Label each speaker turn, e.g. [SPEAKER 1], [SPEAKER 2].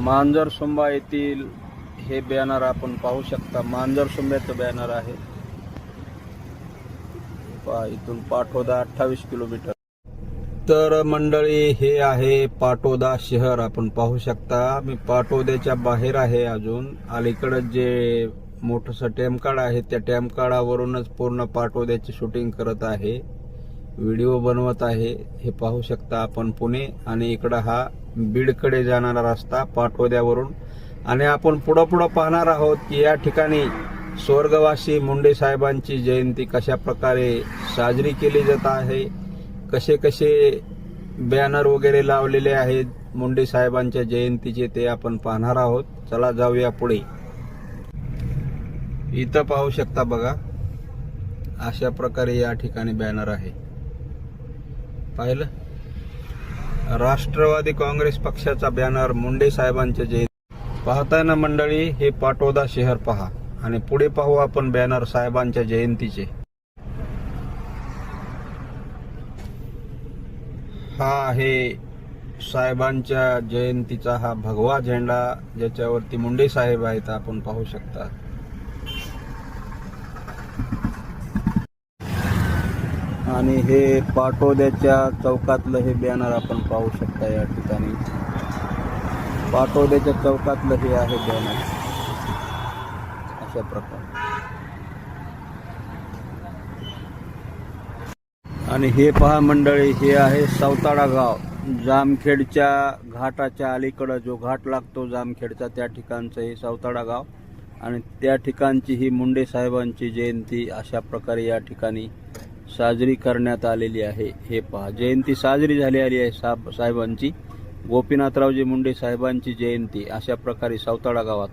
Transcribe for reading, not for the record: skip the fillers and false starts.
[SPEAKER 1] मांजरसुंबा येथील हे बॅनर आपण पाहू शकता. मांजरसुंब्याचं बॅनर आहे. पहा, इथून पाटोदा 28 किलोमीटर. तर मंडळी, हे आहे पाटोदा शहर. आपण पाहू शकता. मी पाटोद्याच्या बाहेर आहे. अजून अलीकडे जे मोठंसं टेमकाड आहे त्या टेमकाडावरूनच पूर्ण पाटोद्याची शूटिंग करत आहे, व्हिडिओ बनवत आहे. हे पाहू शकता आपण पुणे. आणि इकडं हा बीडकडे जाणारा रस्ता पाटोद्यावरून. आणि आपण पुढं पाहणार आहोत की या ठिकाणी स्वर्गवासी मुंडे साहेबांची जयंती कशा प्रकारे साजरी केली जात आहे, कसे कसे बॅनर वगैरे लावलेले आहेत मुंडे साहेबांच्या जयंतीचे, ते आपण पाहणार आहोत. चला जाऊया पुढे. इथं पाहू शकता बघा, अशा प्रकारे या ठिकाणी बॅनर आहे. पाहिलं, राष्ट्रवादी काँग्रेस पक्षाचा बॅनर मुंडे साहेबांच्या जयंती. पाहताय ना मंडळी, हे पाटोदा शहर पहा. आणि पुढे पाहू आपण बॅनर साहेबांच्या जयंतीचे. हा आहे साहेबांच्या जयंतीचा हा भगवा झेंडा, ज्याच्यावरती मुंडे साहेब आहेत, आपण पाहू शकता. आणि हे पाटोद्याच्या चौकातलं हे बॅनर आपण पाहू शकता. या ठिकाणी पाटोद्याच्या चौकातलं हे आहे बॅनर, अशा प्रकारे. आणि हे पहा मंडळी, हे आहे सावताळा गाव. जामखेडच्या घाटाच्या अलीकडं जो घाट लागतो जामखेडचा, त्या ठिकाणचं हे सावताळा गाव. आणि त्या ठिकाणची ही मुंडे साहेबांची जयंती अशा प्रकारे या ठिकाणी साजरी करण्यात आलेली आहे. हे पहा, जयंती साजरी झालेली आहे साहेबांची. गोपीनाथरावजी मुंडे साहेबांची जयंती अशा प्रकारे सावताळा गावात.